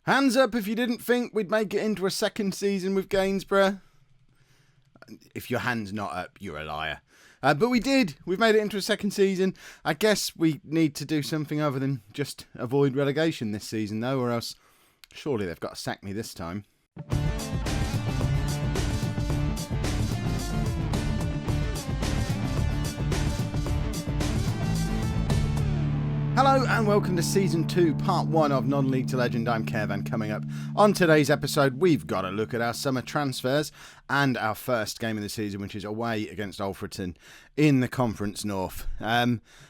Hands up if you didn't think we'd make it into a second season with Gainsborough. If your hand's not up, you're a liar. But we did. We've made it into a second season. I guess we need to do something other than just avoid relegation this season, though, or else surely they've got to sack me this time. Hello and welcome to Season 2, Part 1 of Non-League to Legend. I'm Kev, and coming up on today's episode, we've got a look at our summer transfers and our first game of the season, which is away against Altrincham in the Conference North.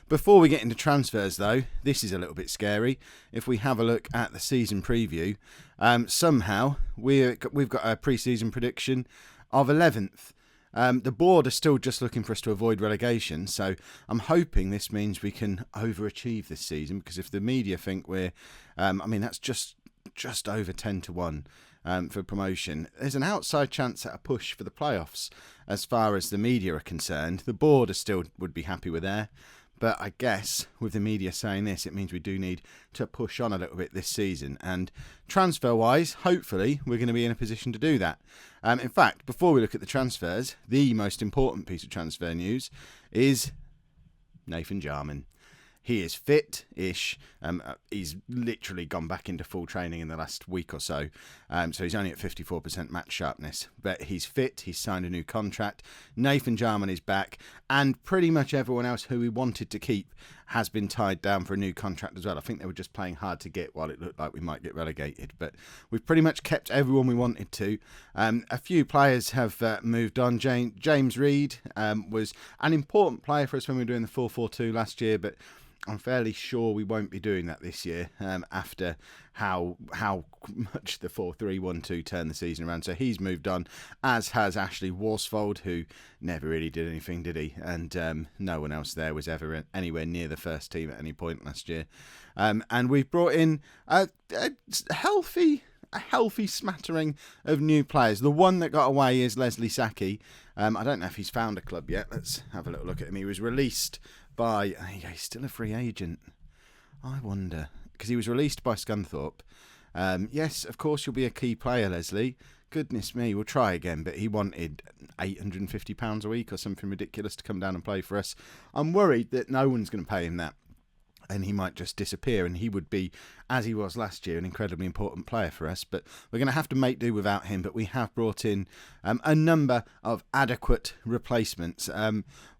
Before we get into transfers, though, this is a little bit scary. If we have a look at the season preview, somehow we've got a pre-season prediction of 11th. The board are still just looking for us to avoid relegation, so I'm hoping this means we can overachieve this season, because if the media think we're, that's just over 10 to 1 for promotion. There's an outside chance at a push for the playoffs as far as the media are concerned. The board are still would be happy with there. But I guess with the media saying this, it means we do need to push on a little bit this season. And transfer-wise, hopefully, we're going to be in a position to do that. In fact, before we look at the transfers, the most important piece of transfer news is Nathan Jarman. He is fit-ish. He's literally gone back into full training in the last week or so. So he's only at 54% match sharpness. But he's fit. He's signed a new contract. Nathan Jarman is back. And pretty much everyone else who we wanted to keep has been tied down for a new contract as well. I think they were just playing hard to get while it looked like we might get relegated. But we've pretty much kept everyone we wanted to. A few players have moved on. James Reid was an important player for us when we were doing the 4-4-2 last year. But I'm fairly sure we won't be doing that this year after how much the 4-3-1-2 turned the season around. So he's moved on, as has Ashley Worsfold, who never really did anything, did he? And no one else there was ever anywhere near the first team at any point last year. And we've brought in a healthy smattering of new players. The one that got away is Leslie Saki. I don't know if he's found a club yet. Let's have a little look at him. He was released by... he's still a free agent. I wonder. Because he was released by Scunthorpe. Yes, of course you'll be a key player, Leslie. Goodness me, we'll try again. But he wanted £850 a week or something ridiculous to come down and play for us. I'm worried that no one's going to pay him that. And he might just disappear, and he would be, as he was last year, an incredibly important player for us. But we're going to have to make do without him. But we have brought in a number of adequate replacements.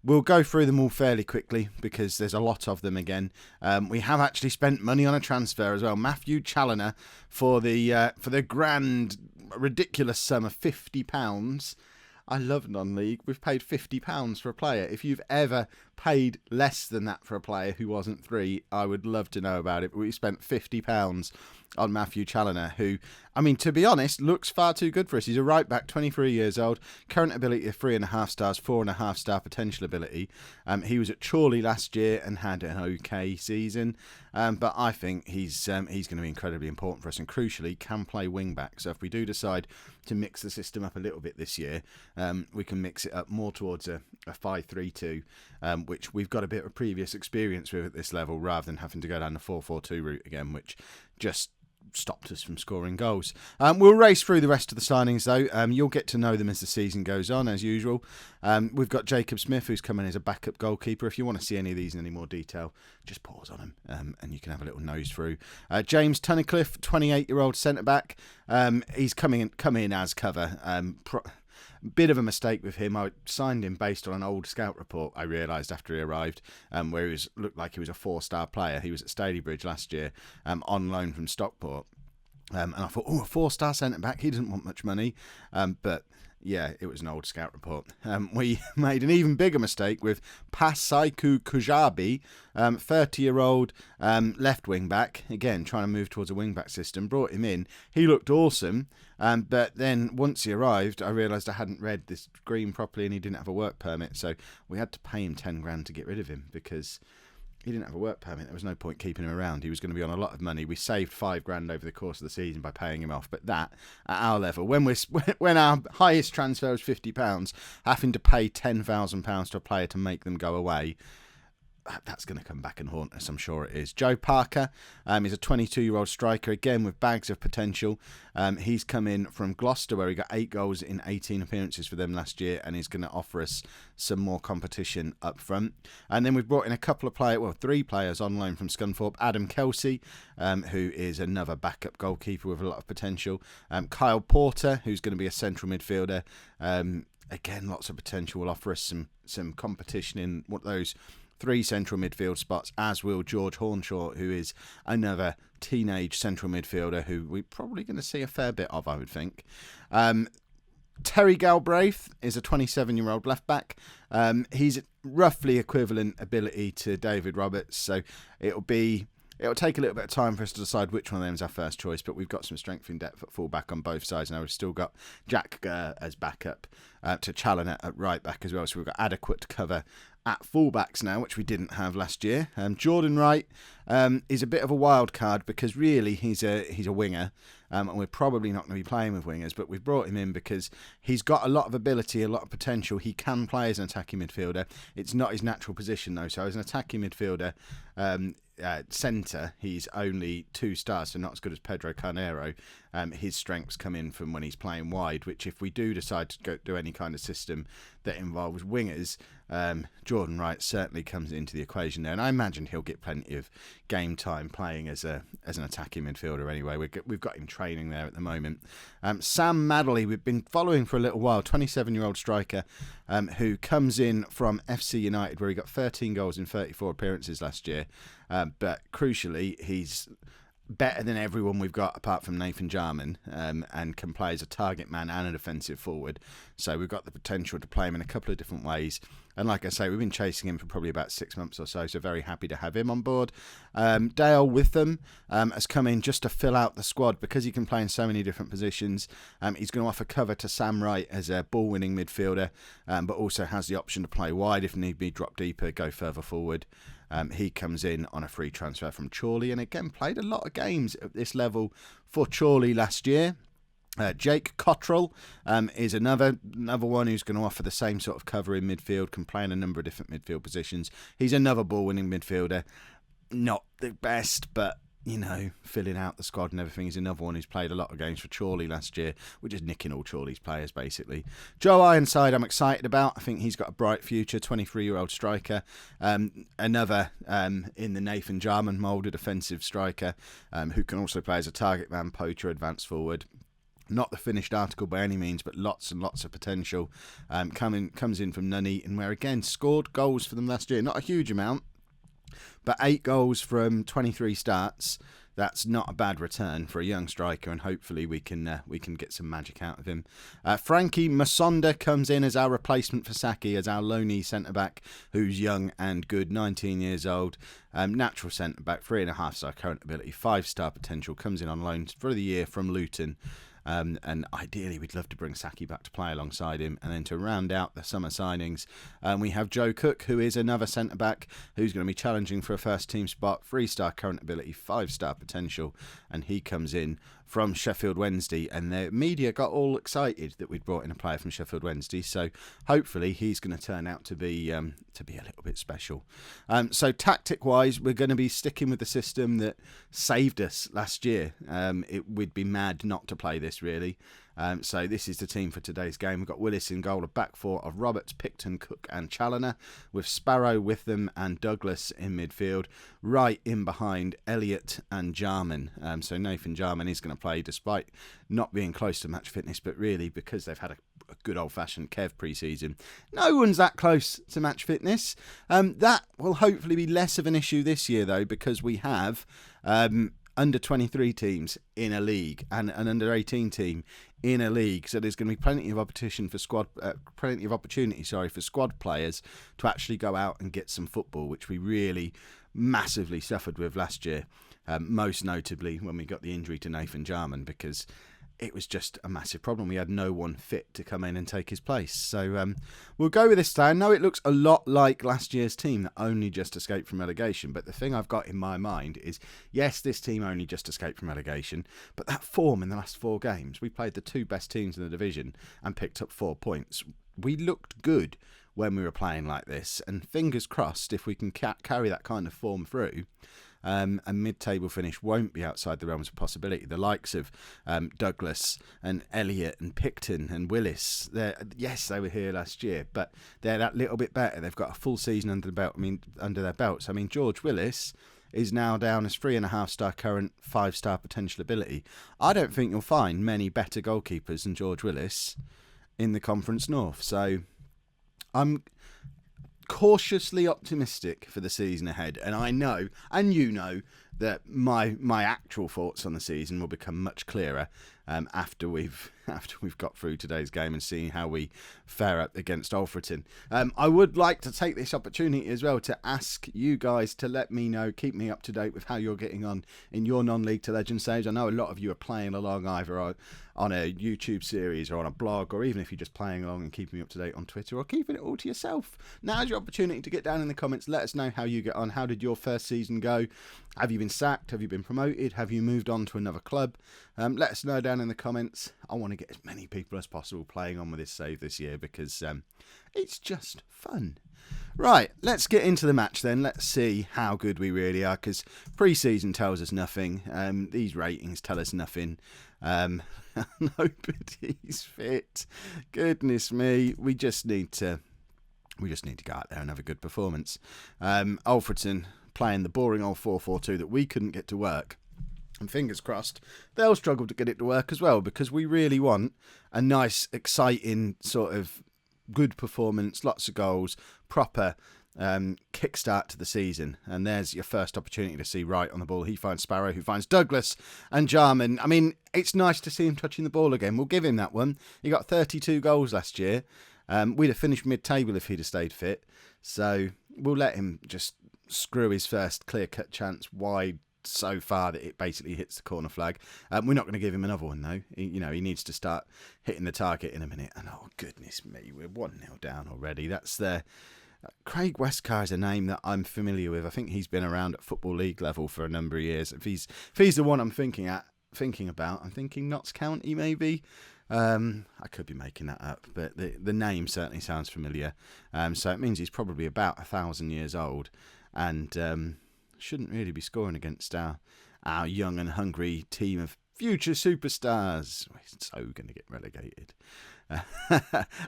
We'll go through them all fairly quickly because there's a lot of them again. We have actually spent money on a transfer as well. Matthew Challoner for the grand, ridiculous sum of £50. I love non-league. We've paid £50 for a player. If you've ever paid less than that for a player who wasn't 3, I would love to know about it. But we spent £50 on Matthew Challoner, who, to be honest, looks far too good for us. He's a right back, 23 years old, current ability of 3.5 stars, 4.5 star potential ability. He was at Chorley last year and had an okay season. But I think he's going to be incredibly important for us, and crucially can play wing back. So if we do decide to mix the system up a little bit this year, we can mix it up more towards a 5-3-2, which we've got a bit of previous experience with at this level, rather than having to go down the 4-4-2 route again, which just stopped us from scoring goals. We'll race through the rest of the signings, though. You'll get to know them as the season goes on, as usual. We've got Jacob Smith, who's come in as a backup goalkeeper. If you want to see any of these in any more detail, just pause on them and you can have a little nose through. James Tunnicliffe, 28-year-old centre-back. He's come in as cover. Bit of a mistake with him. I signed him based on an old scout report, I realised after he arrived, where he looked like he was a 4-star player. He was at Stalybridge last year on loan from Stockport. And I thought, a 4-star centre-back, he doesn't want much money. But yeah, it was an old scout report. We made an even bigger mistake with Pasaiku Kujabi, 30-year-old left wing-back. Again, trying to move towards a wing-back system. Brought him in. He looked awesome. But then once he arrived, I realised I hadn't read this screen properly and he didn't have a work permit. So we had to pay him 10 grand to get rid of him because he didn't have a work permit. There was no point keeping him around. He was going to be on a lot of money. We saved 5 grand over the course of the season by paying him off. But that, at our level, when our highest transfer was £50, having to pay £10,000 to a player to make them go away, that's going to come back and haunt us, I'm sure it is. Joe Parker is a 22-year-old striker, again with bags of potential. He's come in from Gloucester, where he got 8 goals in 18 appearances for them last year, and he's going to offer us some more competition up front. And then we've brought in a couple of players, 3 players on loan from Scunthorpe. Adam Kelsey, who is another backup goalkeeper with a lot of potential. Kyle Porter, who's going to be a central midfielder. Again, lots of potential. Will offer us some competition in what those 3 central midfield spots, as will George Hornshaw, who is another teenage central midfielder who we're probably going to see a fair bit of, I would think. Terry Galbraith is a 27-year-old left-back. He's roughly equivalent ability to David Roberts, so it'll take a little bit of time for us to decide which one of them is our first choice, but we've got some strength in depth at full-back on both sides. Now we've still got Jack Gurr as backup to Challoner at right-back as well, so we've got adequate cover at full-backs now, which we didn't have last year. Jordan Wright is a bit of a wild card because really he's a winger, and we're probably not going to be playing with wingers, but we've brought him in because he's got a lot of ability, a lot of potential. He can play as an attacking midfielder. It's not his natural position though, so as an attacking midfielder, centre, he's only 2 stars, so not as good as Pedro Carneiro. His strengths come in from when he's playing wide, which if we do decide to go do any kind of system that involves wingers, Jordan Wright certainly comes into the equation there, and I imagine he'll get plenty of game time playing as an attacking midfielder anyway. We've got him training there at the moment. Sam Madeley, we've been following for a little while, 27-year-old striker who comes in from FC United, where he got 13 goals in 34 appearances last year, but crucially he's better than everyone we've got apart from Nathan Jarman, and can play as a target man and a defensive forward. So we've got the potential to play him in a couple of different ways. And like I say, we've been chasing him for probably about 6 months or so very happy to have him on board. Dale Witham has come in just to fill out the squad because he can play in so many different positions. He's going to offer cover to Sam Wright as a ball-winning midfielder, but also has the option to play wide if need be, drop deeper, go further forward. He comes in on a free transfer from Chorley, and again played a lot of games at this level for Chorley last year. Jake Cottrell is another one who's going to offer the same sort of cover in midfield, can play in a number of different midfield positions. He's another ball-winning midfielder. Not the best, but filling out the squad and everything. He's another one who's played a lot of games for Chorley last year. We're just nicking all Chorley's players, basically. Joe Ironside, I'm excited about. I think he's got a bright future, 23-year-old striker. Another in the Nathan Jarman mould, a defensive striker who can also play as a target man, poacher, advanced forward. Not the finished article by any means, but lots and lots of potential. Comes in from Nuneaton, where again scored goals for them last year. Not a huge amount, but 8 goals from 23 starts. That's not a bad return for a young striker, and hopefully we can get some magic out of him. Frankie Masonda comes in as our replacement for Saki, as our loanee centre-back, who's young and good, 19 years old. Natural centre-back, 3.5-star current ability, 5-star potential, comes in on loan for the year from Luton. And ideally we'd love to bring Saki back to play alongside him. And then to round out the summer signings, we have Joe Cook, who is another centre-back who's going to be challenging for a first-team spot, 3-star current ability, 5-star potential, and he comes in from Sheffield Wednesday, and the media got all excited that we'd brought in a player from Sheffield Wednesday, so hopefully he's going to turn out to be a little bit special. So tactic-wise, we're going to be sticking with the system that saved us last year. We'd be mad not to play this, really. So this is the team for today's game. We've got Willis in goal, a back four of Roberts, Picton, Cook and Challoner, with Sparrow, Witham and Douglas in midfield. Right in behind, Elliott and Jarman. So Nathan Jarman is going to play despite not being close to match fitness, but really because they've had a good old-fashioned Kev pre-season. No one's that close to match fitness. That will hopefully be less of an issue this year, though, because we have under 23 teams in a league and an under 18 team in a league, so there's going to be plenty of opportunity for squad players to actually go out and get some football, which we really massively suffered with last year, most notably when we got the injury to Nathan Jarman, because it was just a massive problem. We had no one fit to come in and take his place. So we'll go with this today. I know it looks a lot like last year's team that only just escaped from relegation, but the thing I've got in my mind is, yes, this team only just escaped from relegation, but that form in the last 4 games, we played the 2 best teams in the division and picked up 4 points. we looked good when we were playing like this, and fingers crossed if we can carry that kind of form through, a mid-table finish won't be outside the realms of possibility. The likes of Douglas and Elliott and Picton and Willis, yes, they were here last year, but they're that little bit better. They've got a full season under their belts. I mean, George Willis is now down as 3.5-star current, 5-star potential ability. I don't think you'll find many better goalkeepers than George Willis in the Conference North. So I'm cautiously optimistic for the season ahead, and I know, and you know, that my actual thoughts on the season will become much clearer after we've got through today's game and seeing how we fare up against Altrincham. I would like to take this opportunity as well to ask you guys to let me know, keep me up to date with how you're getting on in your non-League to Legend saves. I know a lot of you are playing along either on a YouTube series or on a blog, or even if you're just playing along and keeping me up to date on Twitter, or keeping it all to yourself. Now's your opportunity to get down in the comments. Let us know how you get on. How did your first season go? Have you been sacked? Have you been promoted? Have you moved on to another club? Let us know down in the comments. I want to get as many people as possible playing on with this save this year, because it's just fun. Right, let's get into the match then. Let's see how good we really are, because pre-season tells us nothing. These ratings tell us nothing. Nobody's fit. Goodness me, we just need to go out there and have a good performance. Altrincham playing the boring old 4-4-2 that we couldn't get to work. And fingers crossed, they'll struggle to get it to work as well, because we really want a nice, exciting, sort of good performance, lots of goals, proper kickstart to the season. And there's your first opportunity to see Wright on the ball. He finds Sparrow, who finds Douglas and Jarman. I mean, it's nice to see him touching the ball again. We'll give him that one. He got 32 goals last year. We'd have finished mid-table if he'd have stayed fit. So we'll let him just screw his first clear-cut chance wide so far that it basically hits the corner flag. We're not going to give him another one though. He needs to start hitting the target in a minute. And oh goodness me, we're 1-0 down already. That's Craig Westcar is a name that I'm familiar with. I think he's been around at Football League level for a number of years. If he's the one I'm thinking about, I'm thinking Notts County maybe. I could be making that up, but the name certainly sounds familiar. So it means he's probably about 1,000 years old, and shouldn't really be scoring against our young and hungry team of future superstars. We're so going to get relegated.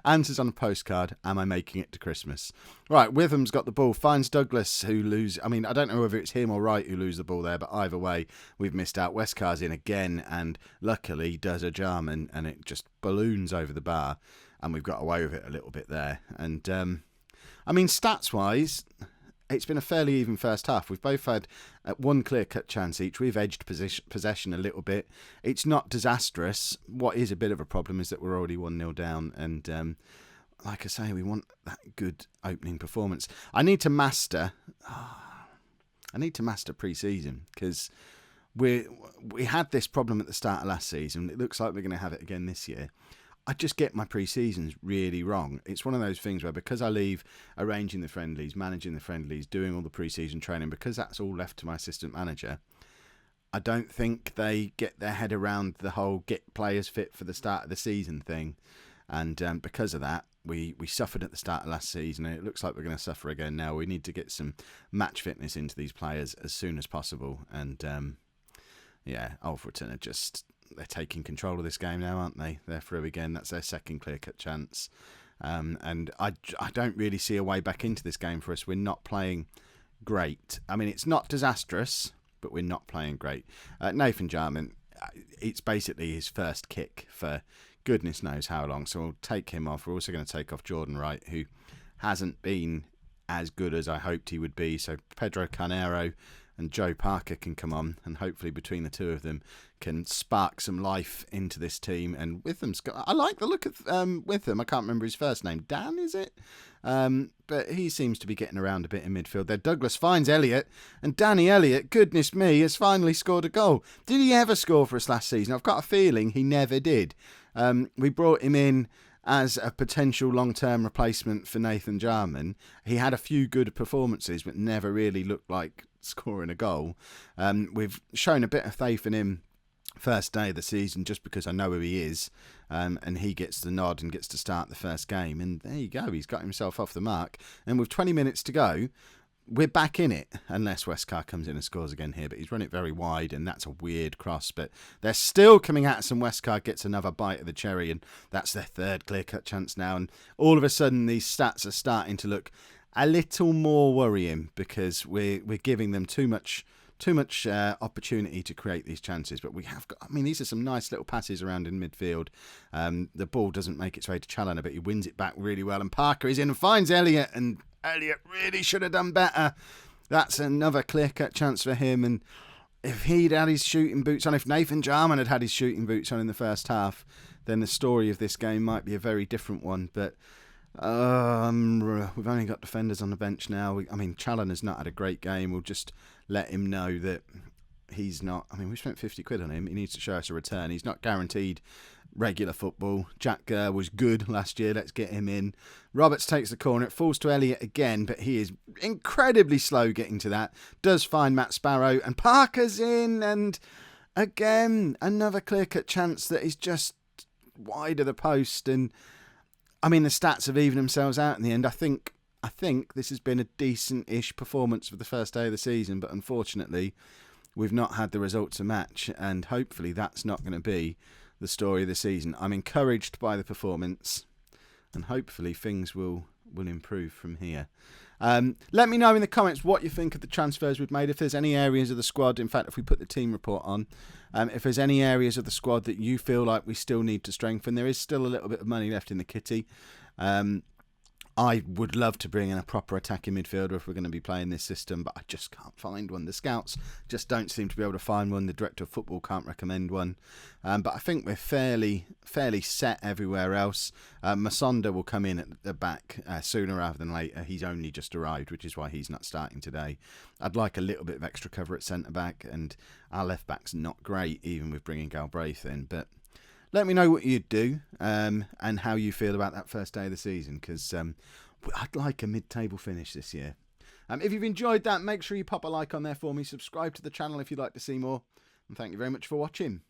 Answers on a postcard. Am I making it to Christmas? Right, Witham's got the ball. Finds Douglas, who lose. I mean, I don't know whether it's him or Wright who lose the ball there, but either way, we've missed out. Westcar's in again, and luckily does a Jarman, and it just balloons over the bar, and we've got away with it a little bit there. And I mean, stats-wise, it's been a fairly even first half. We've both had one clear-cut chance each. We've edged possession a little bit. It's not disastrous. What is a bit of a problem is that we're already 1-0 down. And like I say, we want that good opening performance. I need to master pre-season, because we had this problem at the start of last season. It looks like we're going to have it again this year. I just get my pre-seasons really wrong. It's one of those things where, because I leave arranging the friendlies, managing the friendlies, doing all the pre-season training, because that's all left to my assistant manager, I don't think they get their head around the whole get players fit for the start of the season thing. And because of that, we suffered at the start of last season, and it looks like we're going to suffer again now. We need to get some match fitness into these players as soon as possible. And Altrincham are just... They're taking control of this game now, aren't they? They're through again. That's their second clear-cut chance. And I don't really see a way back into this game for us. We're not playing great. I mean, it's not disastrous, but we're not playing great. Nathan Jarman, it's basically his first kick for goodness knows how long. So we'll take him off. We're also going to take off Jordan Wright, who hasn't been as good as I hoped he would be. So Pedro Carnero and Joe Parker can come on, and hopefully between the two of them can spark some life into this team. And Witham's I like the look of Witham. I can't remember his first name. Dan, is it? But he seems to be getting around a bit in midfield there. Douglas finds Elliott, and Danny Elliott, goodness me, has finally scored a goal. Did he ever score for us last season? I've got a feeling he never did. We brought him in as a potential long-term replacement for Nathan Jarman. He had a few good performances, but never really looked like scoring a goal. We've shown a bit of faith in him first day of the season just because I know who he is, and he gets the nod and gets to start the first game. And there you go, he's got himself off the mark. And with 20 minutes to go, we're back in it, unless Westcar comes in and scores again here. But he's run it very wide, and that's a weird cross. But they're still coming at us, and Westcar gets another bite of the cherry, and that's their third clear-cut chance now. And all of a sudden, these stats are starting to look a little more worrying because we're giving them too much opportunity to create these chances. But we have got, I mean, these are some nice little passes around in midfield. The ball doesn't make its way to Challoner, but he wins it back really well. And Parker is in and finds Elliott, and Elliott really should have done better. That's another clear-cut chance for him. And if he'd had his shooting boots on, if Nathan Jarman had had his shooting boots on in the first half, then the story of this game might be a very different one. But we've only got defenders on the bench now. Challoner's not had a great game. We'll just let him know that he's not. I mean, we spent 50 quid on him. He needs to show us a return. He's not guaranteed regular football. Jack Gurr was good last year. Let's get him in. Roberts takes the corner. It falls to Elliott again, but he is incredibly slow getting to that. Does find Matt Sparrow, and Parker's in, and again, another clear-cut chance that is just wide of the post. And I mean, the stats have evened themselves out in the end. I think this has been a decent-ish performance for the first day of the season, but unfortunately, we've not had the result to match, and hopefully that's not going to be the story of the season. I'm encouraged by the performance, and hopefully things will improve from here. Let me know in the comments what you think of the transfers we've made. If there's any areas of the squad, in fact, if we put the team report on, if there's any areas of the squad that you feel like we still need to strengthen. There is still a little bit of money left in the kitty. I would love to bring in a proper attacking midfielder if we're going to be playing this system, but I just can't find one. The scouts just don't seem to be able to find one. The director of football can't recommend one. But I think we're fairly set everywhere else. Masonda will come in at the back sooner rather than later. He's only just arrived, which is why he's not starting today. I'd like a little bit of extra cover at centre-back, and our left-back's not great, even with bringing Galbraith in. But let me know what you'd do and how you feel about that first day of the season, because I'd like a mid-table finish this year. If you've enjoyed that, make sure you pop a like on there for me. Subscribe to the channel if you'd like to see more. And thank you very much for watching.